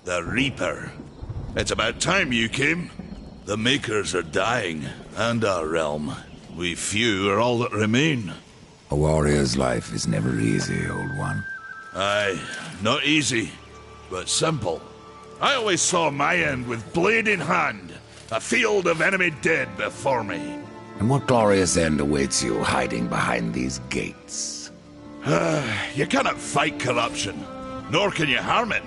The Reaper. It's about time you came. The Makers are dying, and our realm. We few are all that remain. A warrior's life is never easy, old one. Aye, not easy, but simple. I always saw my end with blade in hand, a field of enemy dead before me. And what glorious end awaits you hiding behind these gates? You cannot fight corruption, nor can you harm it.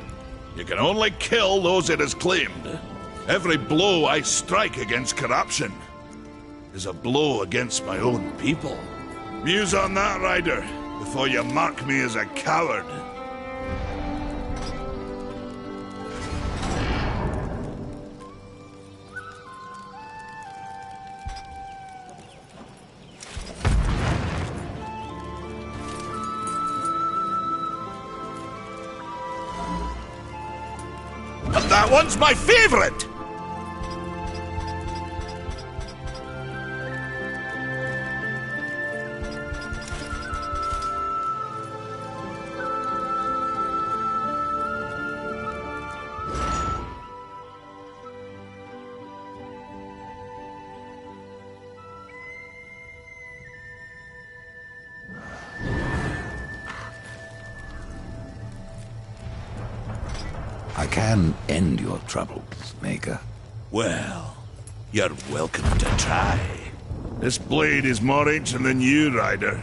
You can only kill those it has claimed. Every blow I strike against corruption is a blow against my own people. Muse on that, Ryder, before you mark me as a coward. And that one's my favorite! I can end your troubles, Maker. Well, you're welcome to try. This blade is more ancient than you, Ryder.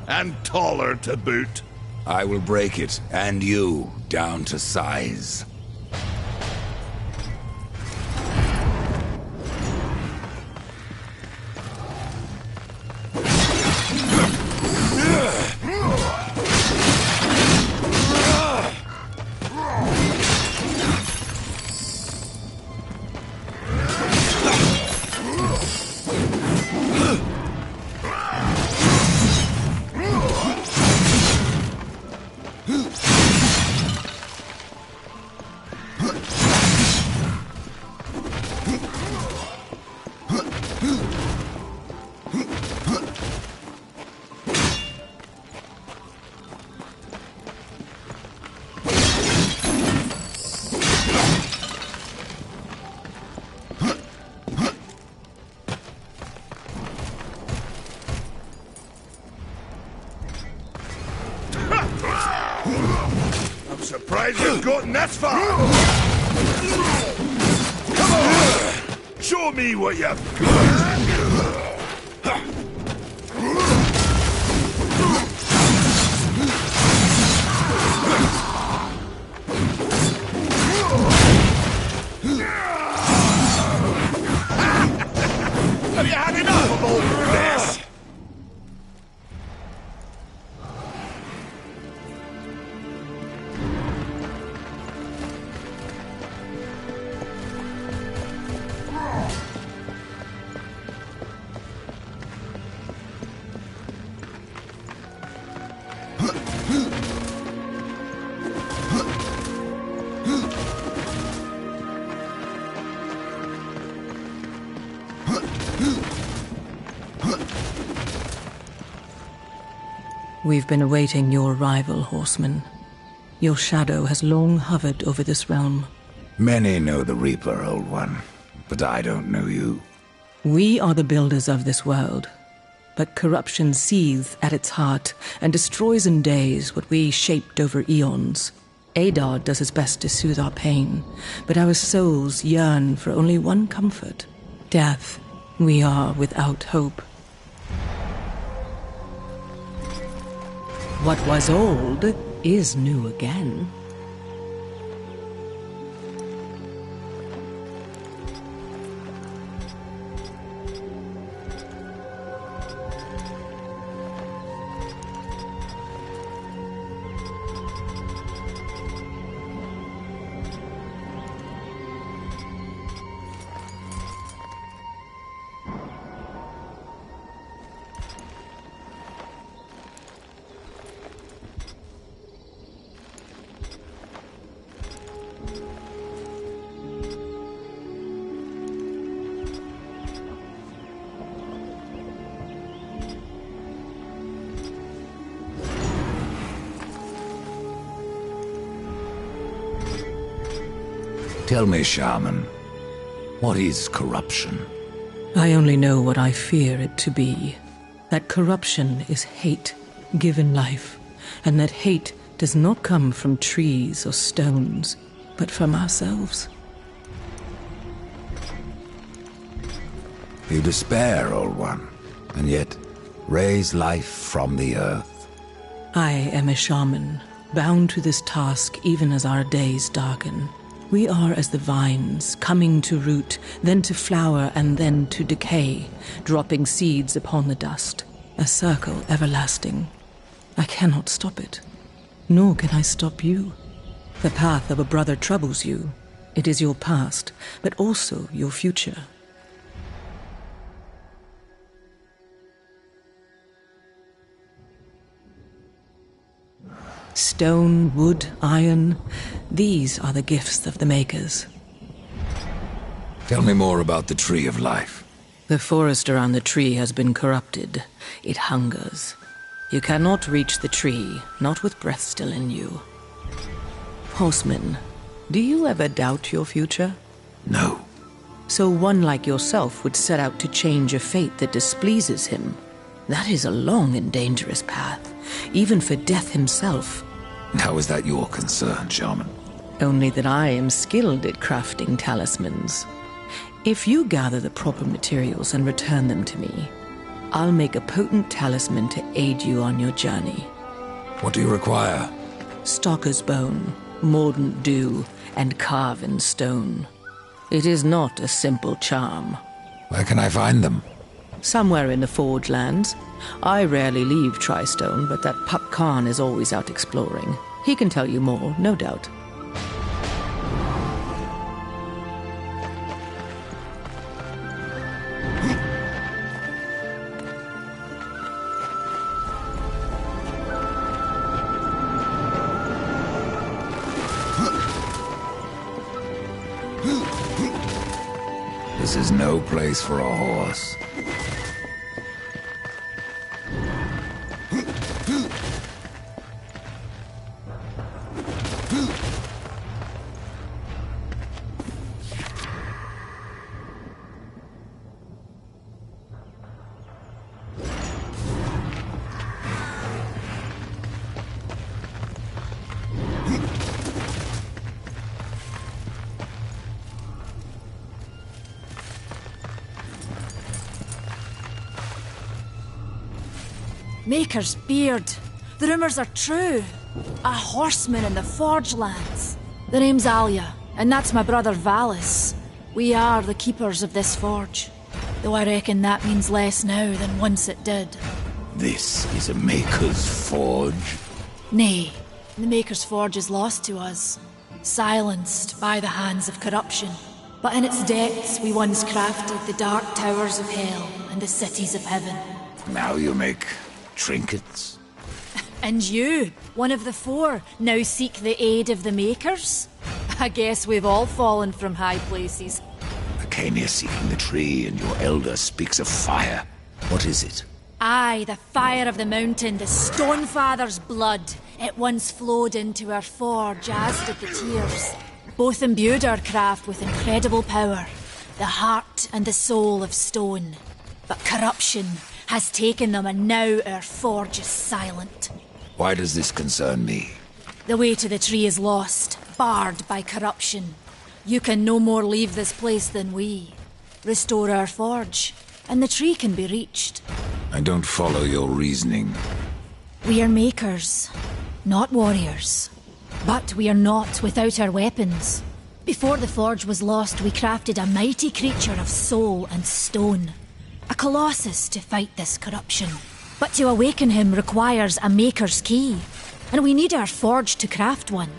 And taller to boot. I will break it, and you, down to size. Surprised you've gotten this far! Come on! Show me what you've got! Have you had enough of all this? We've been awaiting your arrival, horseman. Your shadow has long hovered over this realm. Many know the Reaper, Old One, but I don't know you. We are the builders of this world, but corruption seethes at its heart and destroys in days what we shaped over eons. Adar does his best to soothe our pain, but our souls yearn for only one comfort: death. We are without hope. What was old is new again. Tell me, Shaman, what is corruption? I only know what I fear it to be. That corruption is hate given life, and that hate does not come from trees or stones, but from ourselves. You despair, Old One, and yet raise life from the earth. I am a shaman, bound to this task even as our days darken. We are as the vines, coming to root, then to flower, and then to decay, dropping seeds upon the dust. A circle everlasting. I cannot stop it, nor can I stop you. The path of a brother troubles you. It is your past, but also your future. Stone, wood, iron, these are the gifts of the makers. Tell me more about the Tree of Life. The forest around the tree has been corrupted. It hungers. You cannot reach the tree, not with breath still in you. Horseman, do you ever doubt your future? No. So one like yourself would set out to change a fate that displeases him. That is a long and dangerous path, even for Death himself. How is that your concern, Shaman? Only that I am skilled at crafting talismans. If you gather the proper materials and return them to me, I'll make a potent talisman to aid you on your journey. What do you require? Stalker's bone, mordant dew, and carven stone. It is not a simple charm. Where can I find them? Somewhere in the Forge Lands. I rarely leave Tristone, but that Pup Khan is always out exploring. He can tell you more, no doubt. This is no place for a horse. Maker's beard. The rumors are true. A horseman in the Forge Lands. The name's Alia, and that's my brother Valis. We are the keepers of this forge. Though I reckon that means less now than once it did. This is a Maker's Forge? Nay, the Maker's Forge is lost to us. Silenced by the hands of corruption. But in its depths we once crafted the dark towers of hell and the cities of heaven. Now you make trinkets? And you, one of the four, now seek the aid of the Makers? I guess we've all fallen from high places. I came here seeking the tree, and your elder speaks of fire. What is it? Aye, the fire of the mountain, the Stonefather's blood. It once flowed into our forge, as did the tears. Both imbued our craft with incredible power, the heart and the soul of stone. But corruption has taken them, and now our forge is silent. Why does this concern me? The way to the tree is lost, barred by corruption. You can no more leave this place than we. Restore our forge, and the tree can be reached. I don't follow your reasoning. We are makers, not warriors. But we are not without our weapons. Before the forge was lost, we crafted a mighty creature of soul and stone. A colossus to fight this corruption. But to awaken him requires a maker's key. And we need our forge to craft one.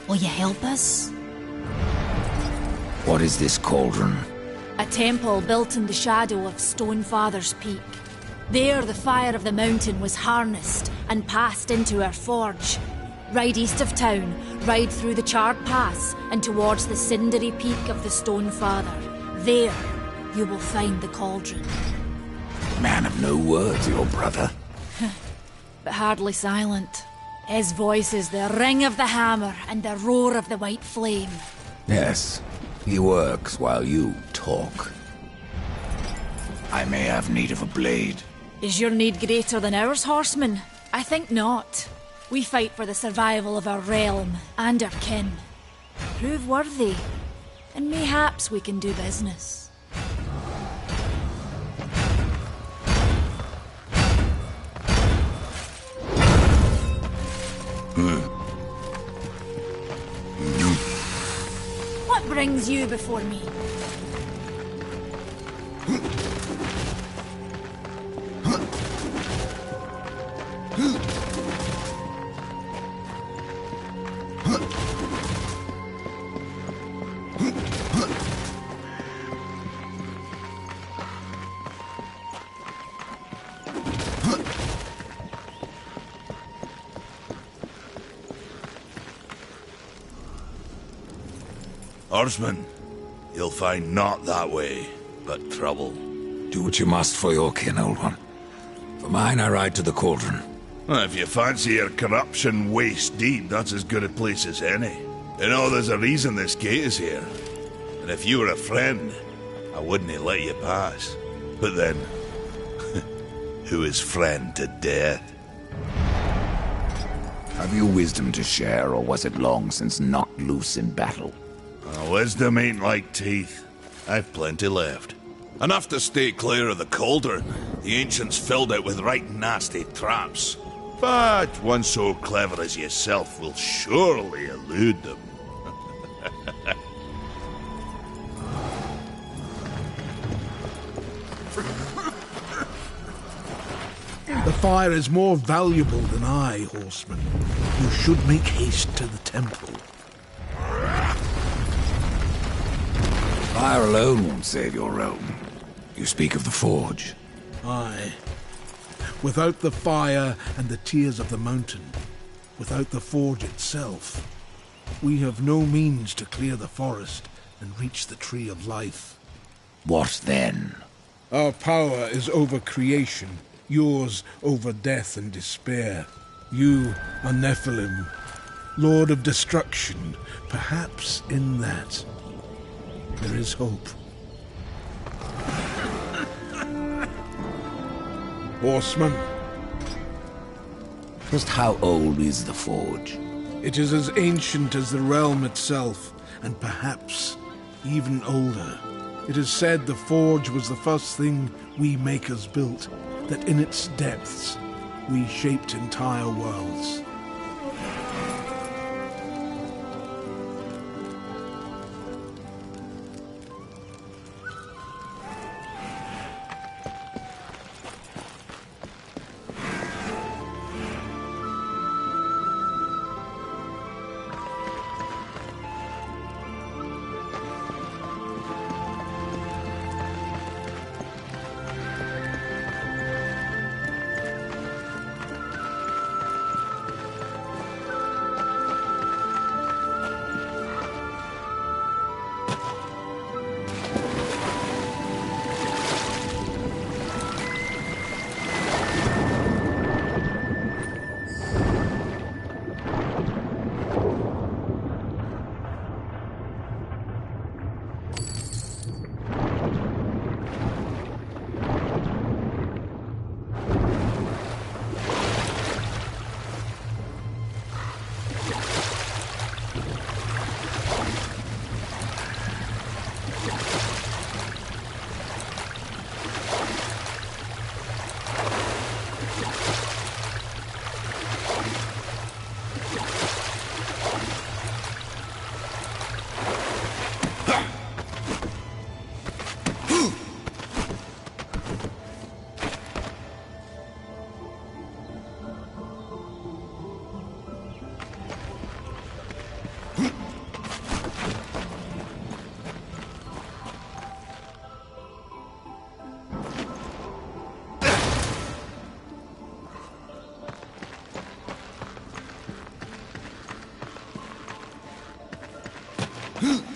Will you help us? What is this cauldron? A temple built in the shadow of Stonefather's Peak. There the fire of the mountain was harnessed and passed into our forge. Ride east of town, ride through the charred pass and towards the cindery peak of the Stonefather. There you will find the cauldron. Man of no words, your brother. But hardly silent. His voice is the ring of the hammer and the roar of the white flame. Yes, he works while you talk. I may have need of a blade. Is your need greater than ours, horseman? I think not. We fight for the survival of our realm and our kin. Prove worthy, and mayhaps we can do business. What brings you before me? Horseman, you'll find naught that way, but trouble. Do what you must for your kin, old one. For mine, I ride to the cauldron. Well, if you fancy your corruption waist deep, that's as good a place as any. You know, there's a reason this gate is here. And if you were a friend, I wouldn't let you pass. But then, who is friend to death? Have you wisdom to share, or was it long since knocked loose in battle? Wisdom ain't like teeth. I've plenty left. Enough to stay clear of the cauldron. The ancients filled it with right nasty traps. But one so clever as yourself will surely elude them. The fire is more valuable than I, horseman. You should make haste to the temple. Fire alone won't save your realm. You speak of the forge. Aye. Without the fire and the tears of the mountain, without the forge itself, we have no means to clear the forest and reach the tree of life. What then? Our power is over creation, yours over death and despair. You are Nephilim, Lord of Destruction. Perhaps in that there is hope. Horseman, Just how old is the forge? it is as ancient as the realm itself, and perhaps even older. It is said the forge was the first thing we makers built, that in its depths we shaped entire worlds. Huh?